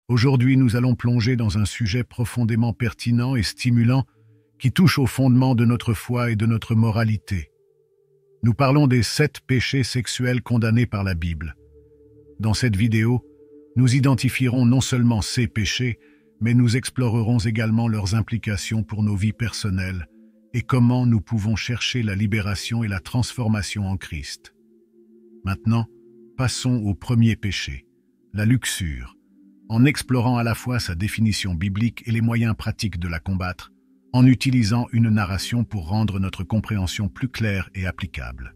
Aujourd'hui, nous allons plonger dans un sujet profondément pertinent et stimulant qui touche au fondement de notre foi et de notre moralité. Nous parlons des 7 péchés sexuels condamnés par la Bible. Dans cette vidéo, nous identifierons non seulement ces péchés, mais nous explorerons également leurs implications pour nos vies personnelles et comment nous pouvons chercher la libération et la transformation en Christ. Maintenant, passons au premier péché, la luxure, en explorant à la fois sa définition biblique et les moyens pratiques de la combattre, en utilisant une narration pour rendre notre compréhension plus claire et applicable.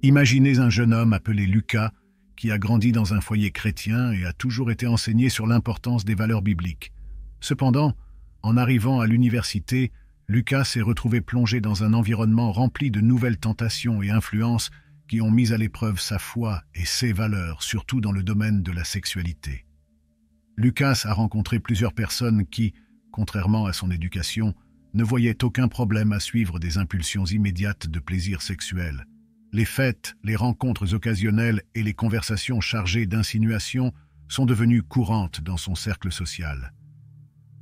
Imaginez un jeune homme appelé Lucas, qui a grandi dans un foyer chrétien et a toujours été enseigné sur l'importance des valeurs bibliques. Cependant, en arrivant à l'université, Lucas s'est retrouvé plongé dans un environnement rempli de nouvelles tentations et influences qui ont mis à l'épreuve sa foi et ses valeurs, surtout dans le domaine de la sexualité. Lucas a rencontré plusieurs personnes qui, contrairement à son éducation, ne voyaient aucun problème à suivre des impulsions immédiates de plaisir sexuel. Les fêtes, les rencontres occasionnelles et les conversations chargées d'insinuations sont devenues courantes dans son cercle social.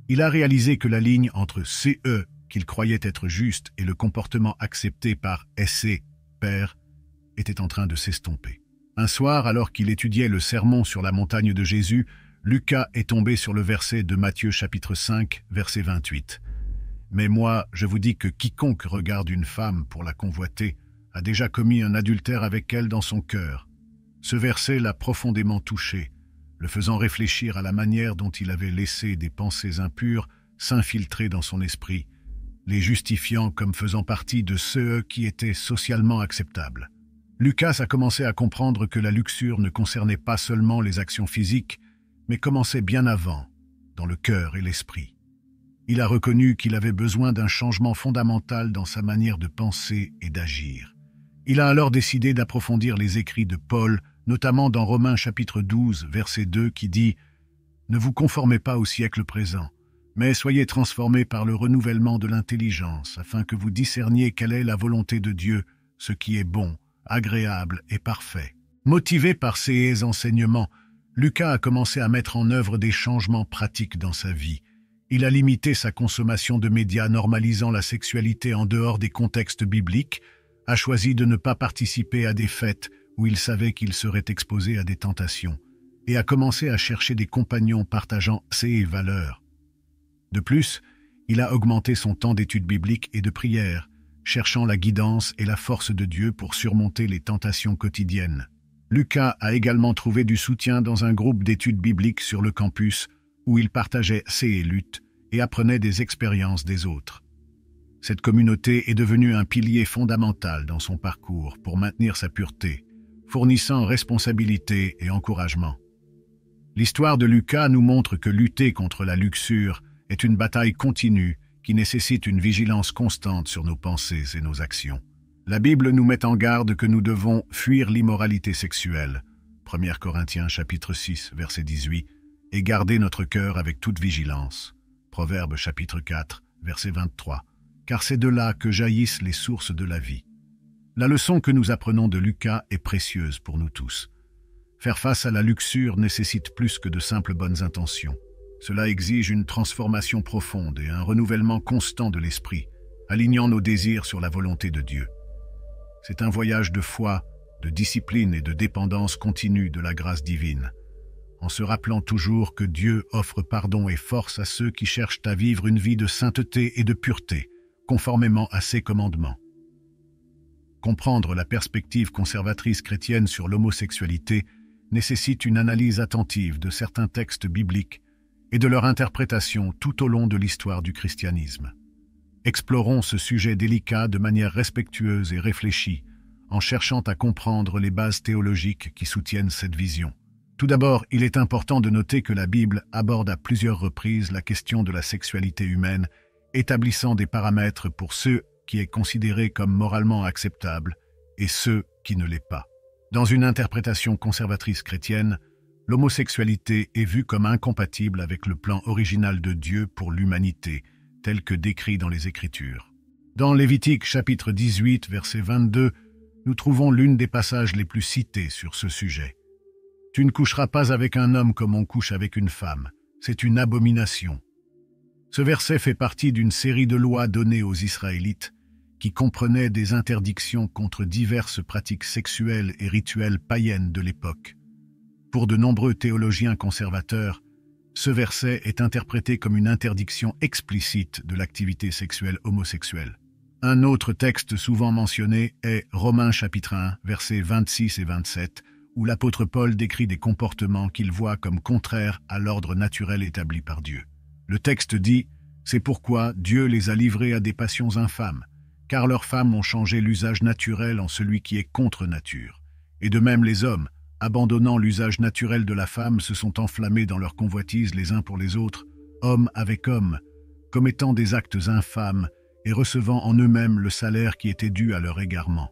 Il a réalisé que la ligne entre CE, qu'il croyait être juste, et le comportement accepté par SC, père, était en train de s'estomper. Un soir, alors qu'il étudiait le sermon sur la montagne de Jésus, Lucas est tombé sur le verset de Matthieu chapitre 5, verset 28. « Mais moi, je vous dis que quiconque regarde une femme pour la convoiter a déjà commis un adultère avec elle dans son cœur. » Ce verset l'a profondément touché, le faisant réfléchir à la manière dont il avait laissé des pensées impures s'infiltrer dans son esprit, les justifiant comme faisant partie de ceux qui étaient socialement acceptables. Lucas a commencé à comprendre que la luxure ne concernait pas seulement les actions physiques, mais commençait bien avant, dans le cœur et l'esprit. Il a reconnu qu'il avait besoin d'un changement fondamental dans sa manière de penser et d'agir. Il a alors décidé d'approfondir les écrits de Paul, notamment dans Romains chapitre 12, verset 2, qui dit « Ne vous conformez pas au siècle présent, mais soyez transformés par le renouvellement de l'intelligence, afin que vous discerniez quelle est la volonté de Dieu, ce qui est bon, agréable et parfait. » Motivé par ces enseignements, Lucas a commencé à mettre en œuvre des changements pratiques dans sa vie. Il a limité sa consommation de médias normalisant la sexualité en dehors des contextes bibliques, a choisi de ne pas participer à des fêtes où il savait qu'il serait exposé à des tentations, et a commencé à chercher des compagnons partageant ses valeurs. De plus, il a augmenté son temps d'études bibliques et de prière, cherchant la guidance et la force de Dieu pour surmonter les tentations quotidiennes. Lucas a également trouvé du soutien dans un groupe d'études bibliques sur le campus où il partageait ses luttes et apprenait des expériences des autres. Cette communauté est devenue un pilier fondamental dans son parcours pour maintenir sa pureté, fournissant responsabilité et encouragement. L'histoire de Lucas nous montre que lutter contre la luxure est une bataille continue qui nécessite une vigilance constante sur nos pensées et nos actions. La Bible nous met en garde que nous devons fuir l'immoralité sexuelle, 1 Corinthiens chapitre 6, verset 18, et garder notre cœur avec toute vigilance, Proverbes chapitre 4, verset 23, car c'est de là que jaillissent les sources de la vie. La leçon que nous apprenons de Lucas est précieuse pour nous tous. Faire face à la luxure nécessite plus que de simples bonnes intentions. Cela exige une transformation profonde et un renouvellement constant de l'esprit, alignant nos désirs sur la volonté de Dieu. C'est un voyage de foi, de discipline et de dépendance continue de la grâce divine, en se rappelant toujours que Dieu offre pardon et force à ceux qui cherchent à vivre une vie de sainteté et de pureté, conformément à ses commandements. Comprendre la perspective conservatrice chrétienne sur l'homosexualité nécessite une analyse attentive de certains textes bibliques et de leur interprétation tout au long de l'histoire du christianisme. Explorons ce sujet délicat de manière respectueuse et réfléchie, en cherchant à comprendre les bases théologiques qui soutiennent cette vision. Tout d'abord, il est important de noter que la Bible aborde à plusieurs reprises la question de la sexualité humaine, établissant des paramètres pour ceux qui est considéré comme moralement acceptable et ceux qui ne l'est pas. Dans une interprétation conservatrice chrétienne, l'homosexualité est vue comme incompatible avec le plan original de Dieu pour l'humanité, tel que décrit dans les Écritures. Dans Lévitique chapitre 18, verset 22, nous trouvons l'une des passages les plus cités sur ce sujet. Tu ne coucheras pas avec un homme comme on couche avec une femme. C'est une abomination. Ce verset fait partie d'une série de lois données aux Israélites qui comprenaient des interdictions contre diverses pratiques sexuelles et rituelles païennes de l'époque. Pour de nombreux théologiens conservateurs, ce verset est interprété comme une interdiction explicite de l'activité sexuelle homosexuelle. Un autre texte souvent mentionné est Romains chapitre 1, versets 26 et 27, où l'apôtre Paul décrit des comportements qu'il voit comme contraires à l'ordre naturel établi par Dieu. Le texte dit « C'est pourquoi Dieu les a livrés à des passions infâmes, car leurs femmes ont changé l'usage naturel en celui qui est contre nature. Et de même les hommes, abandonnant l'usage naturel de la femme, se sont enflammés dans leur convoitise les uns pour les autres, hommes avec hommes, commettant des actes infâmes et recevant en eux-mêmes le salaire qui était dû à leur égarement. »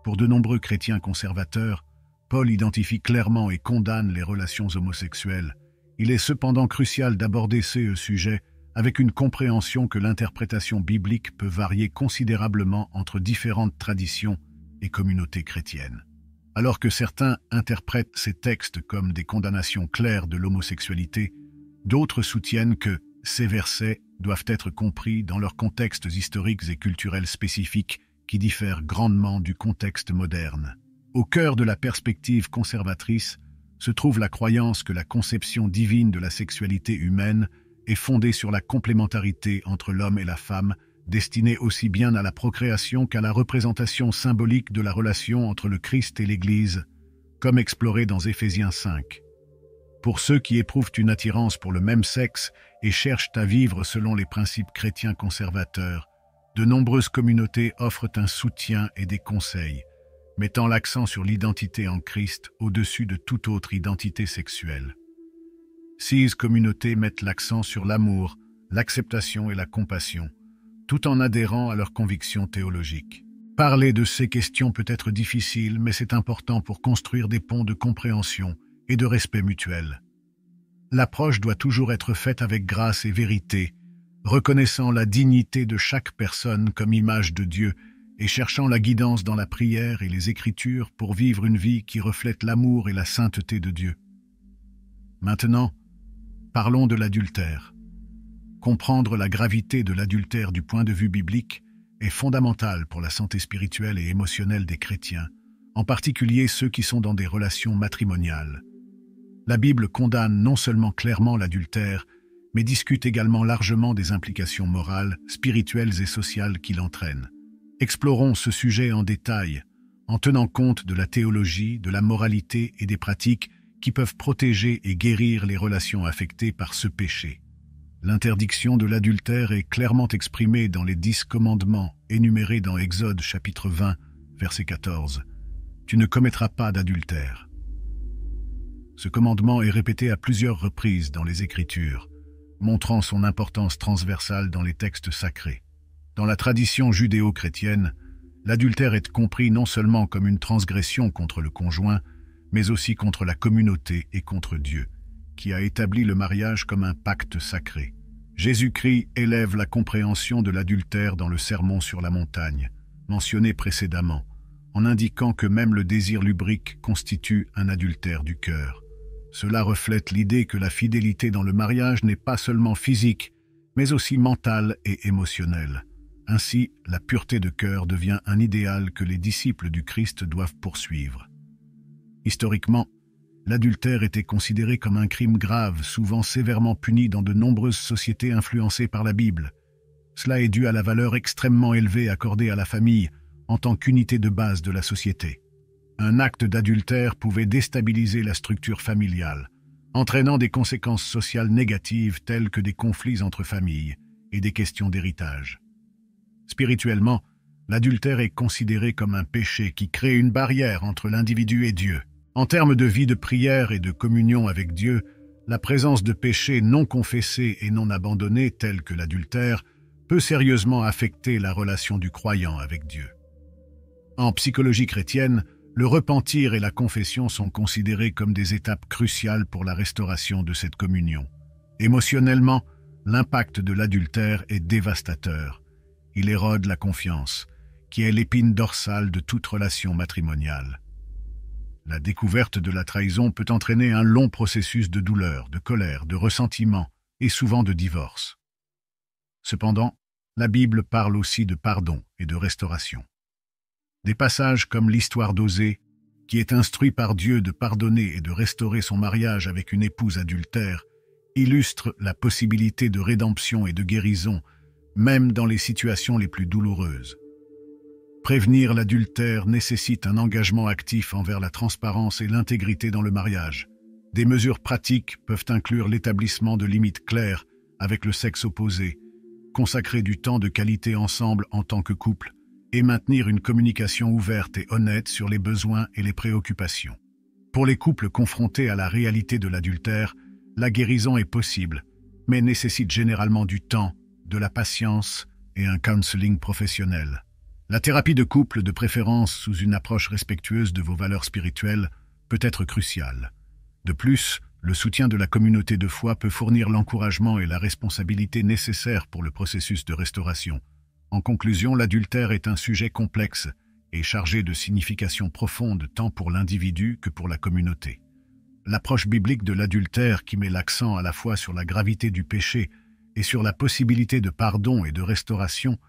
Pour de nombreux chrétiens conservateurs, Paul identifie clairement et condamne les relations homosexuelles. Il est cependant crucial d'aborder ce sujet avec une compréhension que l'interprétation biblique peut varier considérablement entre différentes traditions et communautés chrétiennes. Alors que certains interprètent ces textes comme des condamnations claires de l'homosexualité, d'autres soutiennent que ces versets doivent être compris dans leurs contextes historiques et culturels spécifiques qui diffèrent grandement du contexte moderne. Au cœur de la perspective conservatrice se trouve la croyance que la conception divine de la sexualité humaine est fondée sur la complémentarité entre l'homme et la femme, destinée aussi bien à la procréation qu'à la représentation symbolique de la relation entre le Christ et l'Église, comme exploré dans Éphésiens 5. Pour ceux qui éprouvent une attirance pour le même sexe et cherchent à vivre selon les principes chrétiens conservateurs, de nombreuses communautés offrent un soutien et des conseils, mettant l'accent sur l'identité en Christ au-dessus de toute autre identité sexuelle. Ces communautés mettent l'accent sur l'amour, l'acceptation et la compassion, tout en adhérant à leurs convictions théologiques. Parler de ces questions peut être difficile, mais c'est important pour construire des ponts de compréhension et de respect mutuel. L'approche doit toujours être faite avec grâce et vérité, reconnaissant la dignité de chaque personne comme image de Dieu et cherchant la guidance dans la prière et les Écritures pour vivre une vie qui reflète l'amour et la sainteté de Dieu. Maintenant, parlons de l'adultère. Comprendre la gravité de l'adultère du point de vue biblique est fondamental pour la santé spirituelle et émotionnelle des chrétiens, en particulier ceux qui sont dans des relations matrimoniales. La Bible condamne non seulement clairement l'adultère, mais discute également largement des implications morales, spirituelles et sociales qu'il entraîne. Explorons ce sujet en détail, en tenant compte de la théologie, de la moralité et des pratiques qui peuvent protéger et guérir les relations affectées par ce péché. L'interdiction de l'adultère est clairement exprimée dans les 10 commandements énumérés dans Exode chapitre 20, verset 14. « Tu ne commettras pas d'adultère ». Ce commandement est répété à plusieurs reprises dans les Écritures, montrant son importance transversale dans les textes sacrés. Dans la tradition judéo-chrétienne, l'adultère est compris non seulement comme une transgression contre le conjoint, mais aussi contre la communauté et contre Dieu, qui a établi le mariage comme un pacte sacré. Jésus-Christ élève la compréhension de l'adultère dans le Sermon sur la montagne, mentionné précédemment, en indiquant que même le désir lubrique constitue un adultère du cœur. Cela reflète l'idée que la fidélité dans le mariage n'est pas seulement physique, mais aussi mentale et émotionnelle. Ainsi, la pureté de cœur devient un idéal que les disciples du Christ doivent poursuivre. Historiquement, l'adultère était considéré comme un crime grave, souvent sévèrement puni dans de nombreuses sociétés influencées par la Bible. Cela est dû à la valeur extrêmement élevée accordée à la famille en tant qu'unité de base de la société. Un acte d'adultère pouvait déstabiliser la structure familiale, entraînant des conséquences sociales négatives telles que des conflits entre familles et des questions d'héritage. Spirituellement, l'adultère est considéré comme un péché qui crée une barrière entre l'individu et Dieu. En termes de vie de prière et de communion avec Dieu, la présence de péchés non confessés et non abandonnés tels que l'adultère peut sérieusement affecter la relation du croyant avec Dieu. En psychologie chrétienne, le repentir et la confession sont considérés comme des étapes cruciales pour la restauration de cette communion. Émotionnellement, l'impact de l'adultère est dévastateur. Il érode la confiance, qui est l'épine dorsale de toute relation matrimoniale. La découverte de la trahison peut entraîner un long processus de douleur, de colère, de ressentiment et souvent de divorce. Cependant, la Bible parle aussi de pardon et de restauration. Des passages comme l'histoire d'Osée, qui est instruit par Dieu de pardonner et de restaurer son mariage avec une épouse adultère, illustrent la possibilité de rédemption et de guérison, même dans les situations les plus douloureuses. Prévenir l'adultère nécessite un engagement actif envers la transparence et l'intégrité dans le mariage. Des mesures pratiques peuvent inclure l'établissement de limites claires avec le sexe opposé, consacrer du temps de qualité ensemble en tant que couple et maintenir une communication ouverte et honnête sur les besoins et les préoccupations. Pour les couples confrontés à la réalité de l'adultère, la guérison est possible, mais nécessite généralement du temps, de la patience et un counseling professionnel. La thérapie de couple, de préférence sous une approche respectueuse de vos valeurs spirituelles, peut être cruciale. De plus, le soutien de la communauté de foi peut fournir l'encouragement et la responsabilité nécessaires pour le processus de restauration. En conclusion, l'adultère est un sujet complexe et chargé de significations profondes tant pour l'individu que pour la communauté. L'approche biblique de l'adultère, qui met l'accent à la fois sur la gravité du péché et sur la possibilité de pardon et de restauration,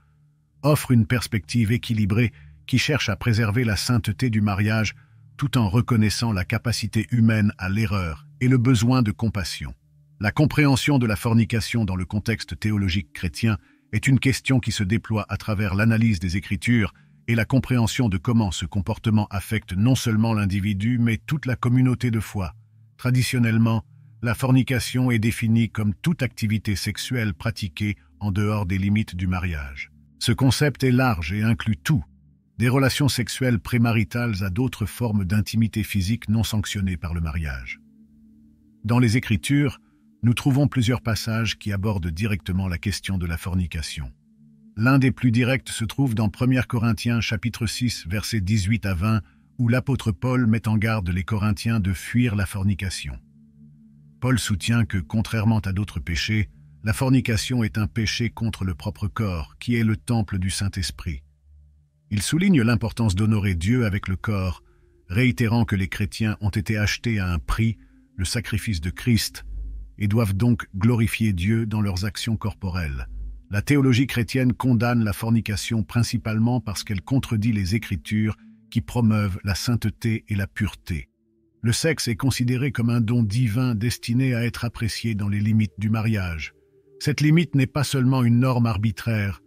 offre une perspective équilibrée qui cherche à préserver la sainteté du mariage tout en reconnaissant la capacité humaine à l'erreur et le besoin de compassion. La compréhension de la fornication dans le contexte théologique chrétien est une question qui se déploie à travers l'analyse des Écritures et la compréhension de comment ce comportement affecte non seulement l'individu, mais toute la communauté de foi. Traditionnellement, la fornication est définie comme toute activité sexuelle pratiquée en dehors des limites du mariage. Ce concept est large et inclut tout, des relations sexuelles prémaritales à d'autres formes d'intimité physique non sanctionnées par le mariage. Dans les Écritures, nous trouvons plusieurs passages qui abordent directement la question de la fornication. L'un des plus directs se trouve dans 1 Corinthiens chapitre 6, versets 18 à 20, où l'apôtre Paul met en garde les Corinthiens de fuir la fornication. Paul soutient que, contrairement à d'autres péchés, la fornication est un péché contre le propre corps, qui est le temple du Saint-Esprit. Il souligne l'importance d'honorer Dieu avec le corps, réitérant que les chrétiens ont été achetés à un prix, le sacrifice de Christ, et doivent donc glorifier Dieu dans leurs actions corporelles. La théologie chrétienne condamne la fornication principalement parce qu'elle contredit les Écritures qui promeuvent la sainteté et la pureté. Le sexe est considéré comme un don divin destiné à être apprécié dans les limites du mariage. Cette limite n'est pas seulement une norme arbitraire,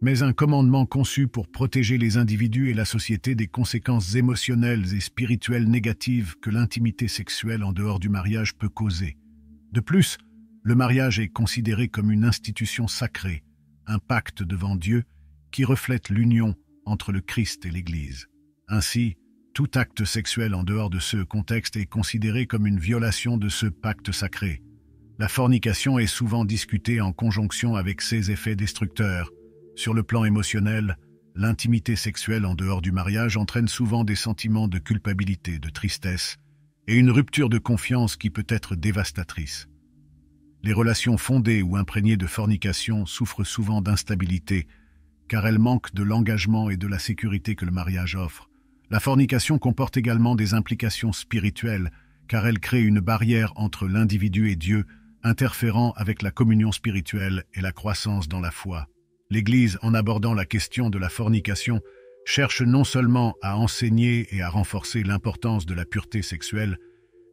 mais un commandement conçu pour protéger les individus et la société des conséquences émotionnelles et spirituelles négatives que l'intimité sexuelle en dehors du mariage peut causer. De plus, le mariage est considéré comme une institution sacrée, un pacte devant Dieu qui reflète l'union entre le Christ et l'Église. Ainsi, tout acte sexuel en dehors de ce contexte est considéré comme une violation de ce pacte sacré. La fornication est souvent discutée en conjonction avec ses effets destructeurs. Sur le plan émotionnel, l'intimité sexuelle en dehors du mariage entraîne souvent des sentiments de culpabilité, de tristesse, et une rupture de confiance qui peut être dévastatrice. Les relations fondées ou imprégnées de fornication souffrent souvent d'instabilité, car elles manquent de l'engagement et de la sécurité que le mariage offre. La fornication comporte également des implications spirituelles, car elle crée une barrière entre l'individu et Dieu, interférant avec la communion spirituelle et la croissance dans la foi. L'Église, en abordant la question de la fornication, cherche non seulement à enseigner et à renforcer l'importance de la pureté sexuelle,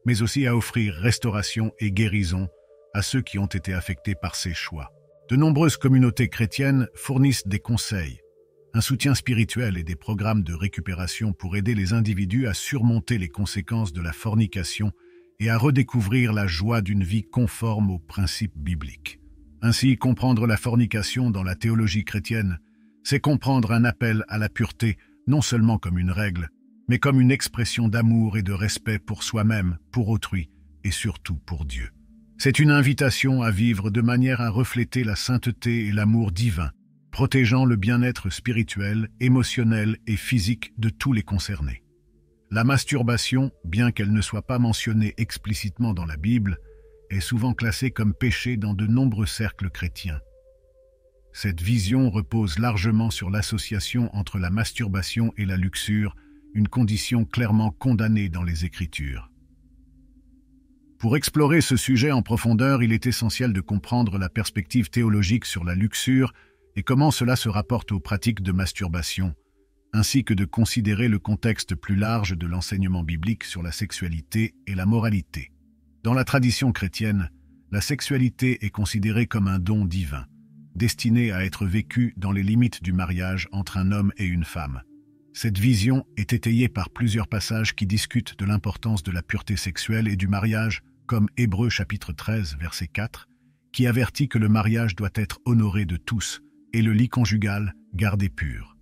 mais aussi à offrir restauration et guérison à ceux qui ont été affectés par ces choix. De nombreuses communautés chrétiennes fournissent des conseils, un soutien spirituel et des programmes de récupération pour aider les individus à surmonter les conséquences de la fornication et à redécouvrir la joie d'une vie conforme aux principes bibliques. Ainsi, comprendre la fornication dans la théologie chrétienne, c'est comprendre un appel à la pureté non seulement comme une règle, mais comme une expression d'amour et de respect pour soi-même, pour autrui et surtout pour Dieu. C'est une invitation à vivre de manière à refléter la sainteté et l'amour divin, protégeant le bien-être spirituel, émotionnel et physique de tous les concernés. La masturbation, bien qu'elle ne soit pas mentionnée explicitement dans la Bible, est souvent classée comme péché dans de nombreux cercles chrétiens. Cette vision repose largement sur l'association entre la masturbation et la luxure, une condition clairement condamnée dans les Écritures. Pour explorer ce sujet en profondeur, il est essentiel de comprendre la perspective théologique sur la luxure et comment cela se rapporte aux pratiques de masturbation, ainsi que de considérer le contexte plus large de l'enseignement biblique sur la sexualité et la moralité. Dans la tradition chrétienne, la sexualité est considérée comme un don divin, destiné à être vécu dans les limites du mariage entre un homme et une femme. Cette vision est étayée par plusieurs passages qui discutent de l'importance de la pureté sexuelle et du mariage, comme Hébreux chapitre 13, verset 4, qui avertit que le mariage doit être honoré de tous et le lit conjugal gardé pur.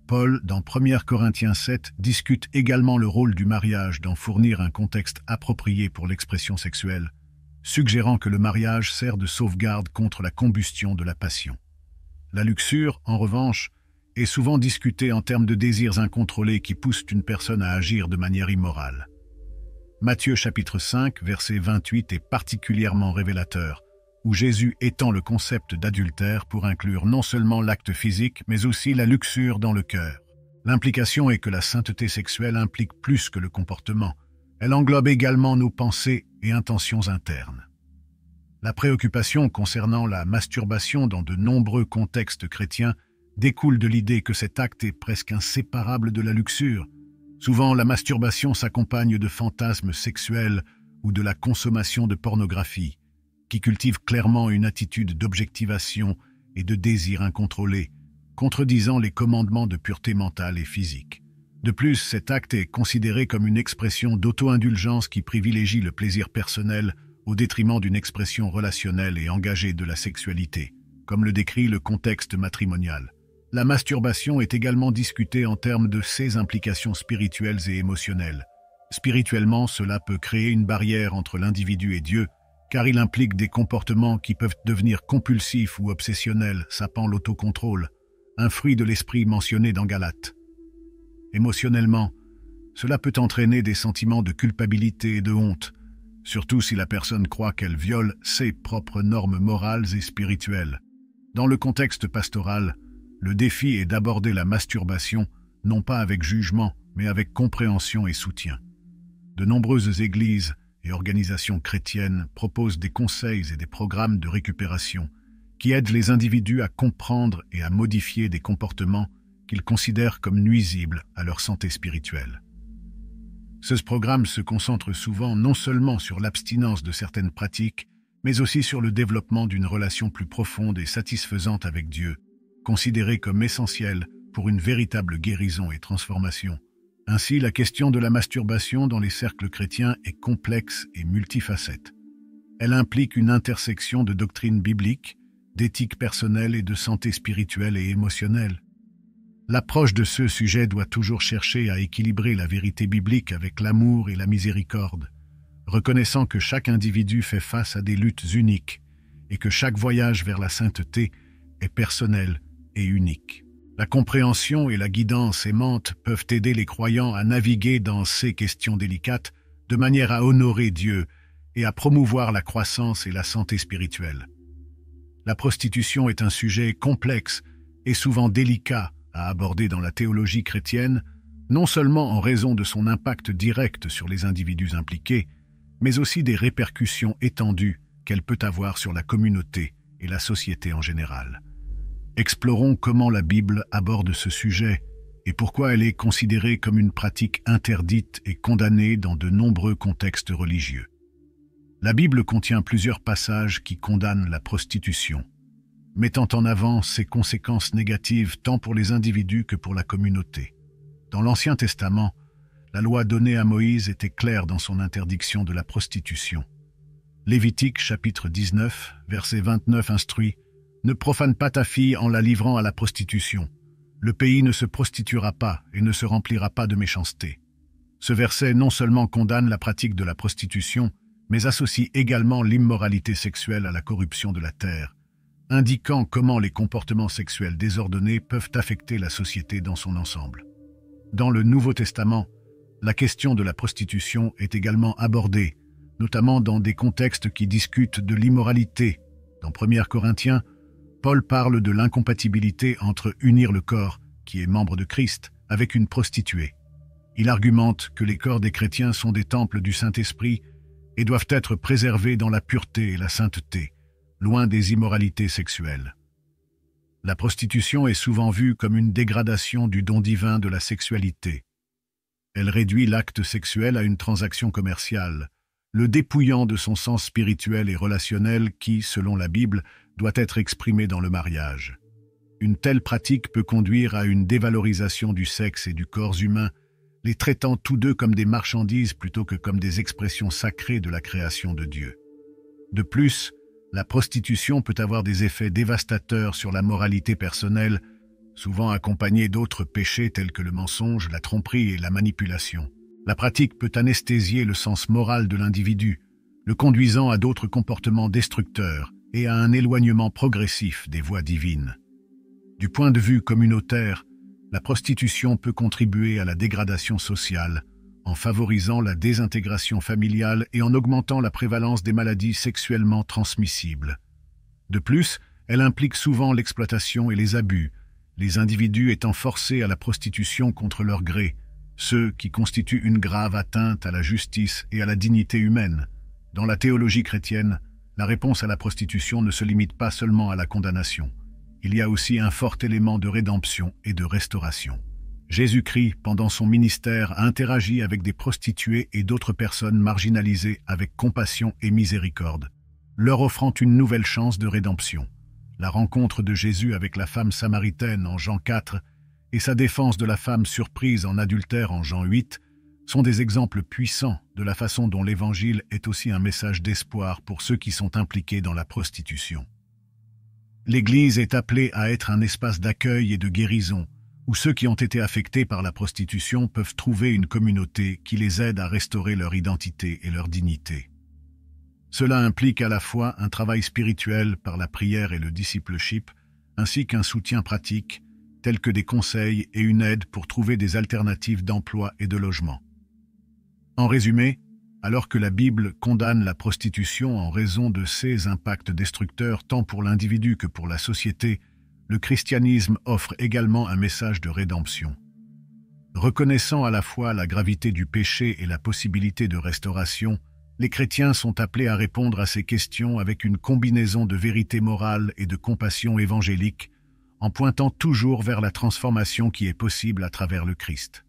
Paul, dans 1 Corinthiens 7, discute également le rôle du mariage d'en fournir un contexte approprié pour l'expression sexuelle, suggérant que le mariage sert de sauvegarde contre la combustion de la passion. La luxure, en revanche, est souvent discutée en termes de désirs incontrôlés qui poussent une personne à agir de manière immorale. Matthieu chapitre 5, verset 28 est particulièrement révélateur, où Jésus étend le concept d'adultère pour inclure non seulement l'acte physique, mais aussi la luxure dans le cœur. L'implication est que la sainteté sexuelle implique plus que le comportement. Elle englobe également nos pensées et intentions internes. La préoccupation concernant la masturbation dans de nombreux contextes chrétiens découle de l'idée que cet acte est presque inséparable de la luxure. Souvent, la masturbation s'accompagne de fantasmes sexuels ou de la consommation de pornographie, qui cultive clairement une attitude d'objectivation et de désir incontrôlé, contredisant les commandements de pureté mentale et physique. De plus, cet acte est considéré comme une expression d'auto-indulgence qui privilégie le plaisir personnel au détriment d'une expression relationnelle et engagée de la sexualité, comme le décrit le contexte matrimonial. La masturbation est également discutée en termes de ses implications spirituelles et émotionnelles. Spirituellement, cela peut créer une barrière entre l'individu et Dieu, car il implique des comportements qui peuvent devenir compulsifs ou obsessionnels, sapant l'autocontrôle, un fruit de l'esprit mentionné dans Galates. Émotionnellement, cela peut entraîner des sentiments de culpabilité et de honte, surtout si la personne croit qu'elle viole ses propres normes morales et spirituelles. Dans le contexte pastoral, le défi est d'aborder la masturbation, non pas avec jugement, mais avec compréhension et soutien. De nombreuses églises et organisations chrétiennes proposent des conseils et des programmes de récupération qui aident les individus à comprendre et à modifier des comportements qu'ils considèrent comme nuisibles à leur santé spirituelle. Ce programme se concentre souvent non seulement sur l'abstinence de certaines pratiques, mais aussi sur le développement d'une relation plus profonde et satisfaisante avec Dieu, considérée comme essentielle pour une véritable guérison et transformation. Ainsi, la question de la masturbation dans les cercles chrétiens est complexe et multifacette. Elle implique une intersection de doctrines bibliques, d'éthique personnelle et de santé spirituelle et émotionnelle. L'approche de ce sujet doit toujours chercher à équilibrer la vérité biblique avec l'amour et la miséricorde, reconnaissant que chaque individu fait face à des luttes uniques et que chaque voyage vers la sainteté est personnel et unique. La compréhension et la guidance aimante peuvent aider les croyants à naviguer dans ces questions délicates de manière à honorer Dieu et à promouvoir la croissance et la santé spirituelle. La prostitution est un sujet complexe et souvent délicat à aborder dans la théologie chrétienne, non seulement en raison de son impact direct sur les individus impliqués, mais aussi des répercussions étendues qu'elle peut avoir sur la communauté et la société en général. Explorons comment la Bible aborde ce sujet et pourquoi elle est considérée comme une pratique interdite et condamnée dans de nombreux contextes religieux. La Bible contient plusieurs passages qui condamnent la prostitution, mettant en avant ses conséquences négatives tant pour les individus que pour la communauté. Dans l'Ancien Testament, la loi donnée à Moïse était claire dans son interdiction de la prostitution. Lévitique chapitre 19, verset 29 instruit « Ne profane pas ta fille en la livrant à la prostitution. Le pays ne se prostituera pas et ne se remplira pas de méchanceté. » Ce verset non seulement condamne la pratique de la prostitution, mais associe également l'immoralité sexuelle à la corruption de la terre, indiquant comment les comportements sexuels désordonnés peuvent affecter la société dans son ensemble. Dans le Nouveau Testament, la question de la prostitution est également abordée, notamment dans des contextes qui discutent de l'immoralité. Dans 1 Corinthiens, Paul parle de l'incompatibilité entre unir le corps, qui est membre de Christ, avec une prostituée. Il argumente que les corps des chrétiens sont des temples du Saint-Esprit et doivent être préservés dans la pureté et la sainteté, loin des immoralités sexuelles. La prostitution est souvent vue comme une dégradation du don divin de la sexualité. Elle réduit l'acte sexuel à une transaction commerciale, le dépouillant de son sens spirituel et relationnel qui, selon la Bible, doit être exprimé dans le mariage. Une telle pratique peut conduire à une dévalorisation du sexe et du corps humain, les traitant tous deux comme des marchandises plutôt que comme des expressions sacrées de la création de Dieu. De plus, la prostitution peut avoir des effets dévastateurs sur la moralité personnelle, souvent accompagnés d'autres péchés tels que le mensonge, la tromperie et la manipulation. La pratique peut anesthésier le sens moral de l'individu, le conduisant à d'autres comportements destructeurs et à un éloignement progressif des voies divines. Du point de vue communautaire, la prostitution peut contribuer à la dégradation sociale, en favorisant la désintégration familiale et en augmentant la prévalence des maladies sexuellement transmissibles. De plus, elle implique souvent l'exploitation et les abus, les individus étant forcés à la prostitution contre leur gré, ce qui constitue une grave atteinte à la justice et à la dignité humaine. Dans la théologie chrétienne, la réponse à la prostitution ne se limite pas seulement à la condamnation. Il y a aussi un fort élément de rédemption et de restauration. Jésus-Christ, pendant son ministère, a interagi avec des prostituées et d'autres personnes marginalisées avec compassion et miséricorde, leur offrant une nouvelle chance de rédemption. La rencontre de Jésus avec la femme samaritaine en Jean 4 et sa défense de la femme surprise en adultère en Jean 8 sont des exemples puissants de la façon dont l'Évangile est aussi un message d'espoir pour ceux qui sont impliqués dans la prostitution. L'Église est appelée à être un espace d'accueil et de guérison, où ceux qui ont été affectés par la prostitution peuvent trouver une communauté qui les aide à restaurer leur identité et leur dignité. Cela implique à la fois un travail spirituel par la prière et le discipleship, ainsi qu'un soutien pratique, tel que des conseils et une aide pour trouver des alternatives d'emploi et de logement. En résumé, alors que la Bible condamne la prostitution en raison de ses impacts destructeurs tant pour l'individu que pour la société, le christianisme offre également un message de rédemption. Reconnaissant à la fois la gravité du péché et la possibilité de restauration, les chrétiens sont appelés à répondre à ces questions avec une combinaison de vérité morale et de compassion évangélique, en pointant toujours vers la transformation qui est possible à travers le Christ.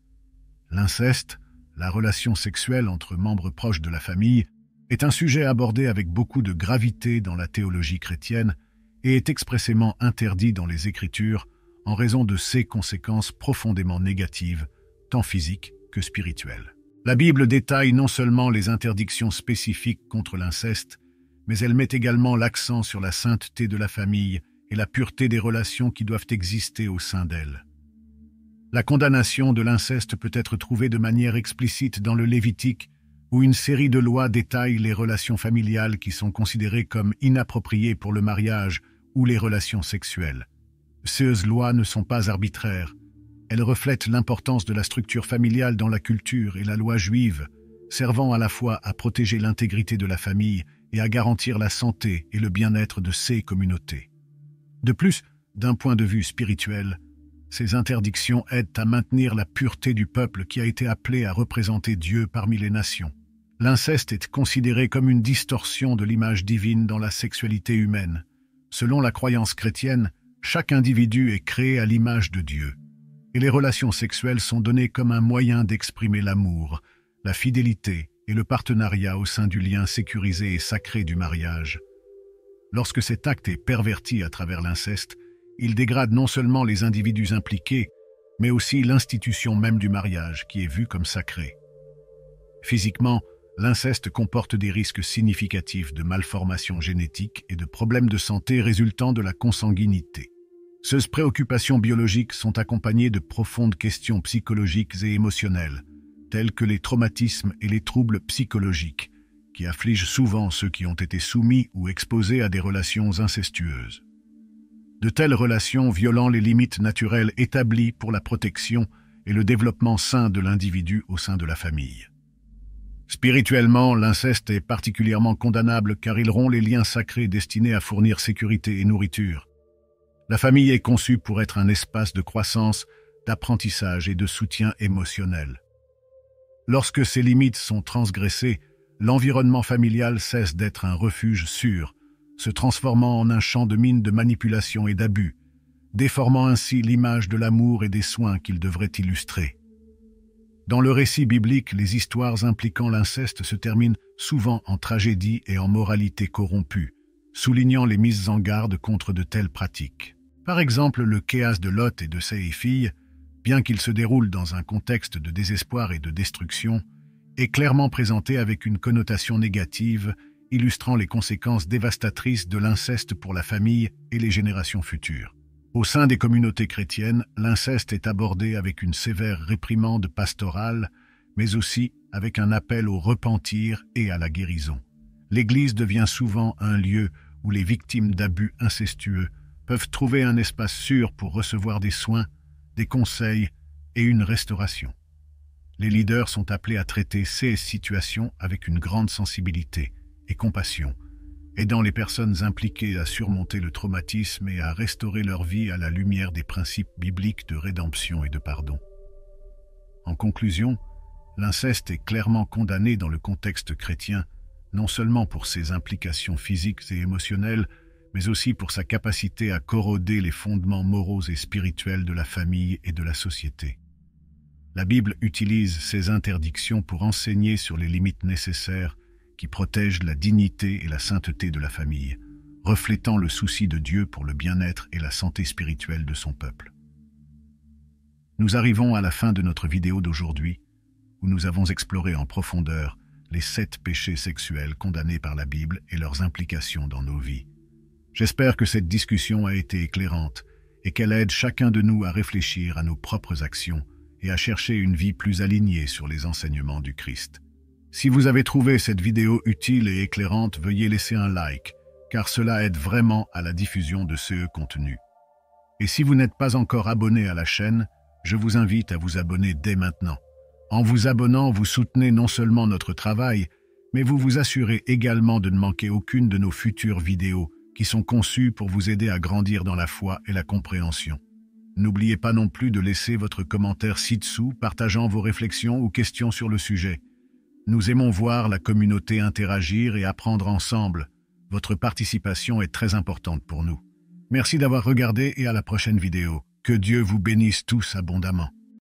L'inceste, la relation sexuelle entre membres proches de la famille, est un sujet abordé avec beaucoup de gravité dans la théologie chrétienne et est expressément interdit dans les Écritures en raison de ses conséquences profondément négatives, tant physiques que spirituelles. La Bible détaille non seulement les interdictions spécifiques contre l'inceste, mais elle met également l'accent sur la sainteté de la famille et la pureté des relations qui doivent exister au sein d'elle. La condamnation de l'inceste peut être trouvée de manière explicite dans le Lévitique, où une série de lois détaille les relations familiales qui sont considérées comme inappropriées pour le mariage ou les relations sexuelles. Ces lois ne sont pas arbitraires. Elles reflètent l'importance de la structure familiale dans la culture et la loi juive, servant à la fois à protéger l'intégrité de la famille et à garantir la santé et le bien-être de ces communautés. De plus, d'un point de vue spirituel, ces interdictions aident à maintenir la pureté du peuple qui a été appelé à représenter Dieu parmi les nations. L'inceste est considéré comme une distorsion de l'image divine dans la sexualité humaine. Selon la croyance chrétienne, chaque individu est créé à l'image de Dieu, et les relations sexuelles sont données comme un moyen d'exprimer l'amour, la fidélité et le partenariat au sein du lien sécurisé et sacré du mariage. Lorsque cet acte est perverti à travers l'inceste, il dégrade non seulement les individus impliqués, mais aussi l'institution même du mariage, qui est vue comme sacrée. Physiquement, l'inceste comporte des risques significatifs de malformations génétiques et de problèmes de santé résultant de la consanguinité. Ces préoccupations biologiques sont accompagnées de profondes questions psychologiques et émotionnelles, telles que les traumatismes et les troubles psychologiques, qui affligent souvent ceux qui ont été soumis ou exposés à des relations incestueuses. De telles relations violant les limites naturelles établies pour la protection et le développement sain de l'individu au sein de la famille. Spirituellement, l'inceste est particulièrement condamnable car il rompt les liens sacrés destinés à fournir sécurité et nourriture. La famille est conçue pour être un espace de croissance, d'apprentissage et de soutien émotionnel. Lorsque ces limites sont transgressées, l'environnement familial cesse d'être un refuge sûr, se transformant en un champ de mine de manipulation et d'abus, déformant ainsi l'image de l'amour et des soins qu'il devrait illustrer. Dans le récit biblique, les histoires impliquant l'inceste se terminent souvent en tragédie et en moralité corrompue, soulignant les mises en garde contre de telles pratiques. Par exemple, le Kéas de Lot et de ses filles, bien qu'il se déroule dans un contexte de désespoir et de destruction, est clairement présenté avec une connotation négative, illustrant les conséquences dévastatrices de l'inceste pour la famille et les générations futures. Au sein des communautés chrétiennes, l'inceste est abordé avec une sévère réprimande pastorale, mais aussi avec un appel au repentir et à la guérison. L'Église devient souvent un lieu où les victimes d'abus incestueux peuvent trouver un espace sûr pour recevoir des soins, des conseils et une restauration. Les leaders sont appelés à traiter ces situations avec une grande sensibilité et compassion, aidant les personnes impliquées à surmonter le traumatisme et à restaurer leur vie à la lumière des principes bibliques de rédemption et de pardon. En conclusion, l'inceste est clairement condamné dans le contexte chrétien, non seulement pour ses implications physiques et émotionnelles, mais aussi pour sa capacité à corroder les fondements moraux et spirituels de la famille et de la société. La Bible utilise ces interdictions pour enseigner sur les limites nécessaires qui protègent la dignité et la sainteté de la famille, reflétant le souci de Dieu pour le bien-être et la santé spirituelle de son peuple. Nous arrivons à la fin de notre vidéo d'aujourd'hui, où nous avons exploré en profondeur les 7 péchés sexuels condamnés par la Bible et leurs implications dans nos vies. J'espère que cette discussion a été éclairante et qu'elle aide chacun de nous à réfléchir à nos propres actions et à chercher une vie plus alignée sur les enseignements du Christ. Si vous avez trouvé cette vidéo utile et éclairante, veuillez laisser un like, car cela aide vraiment à la diffusion de ce contenu. Et si vous n'êtes pas encore abonné à la chaîne, je vous invite à vous abonner dès maintenant. En vous abonnant, vous soutenez non seulement notre travail, mais vous vous assurez également de ne manquer aucune de nos futures vidéos qui sont conçues pour vous aider à grandir dans la foi et la compréhension. N'oubliez pas non plus de laisser votre commentaire ci-dessous, partageant vos réflexions ou questions sur le sujet. Nous aimons voir la communauté interagir et apprendre ensemble. Votre participation est très importante pour nous. Merci d'avoir regardé et à la prochaine vidéo. Que Dieu vous bénisse tous abondamment.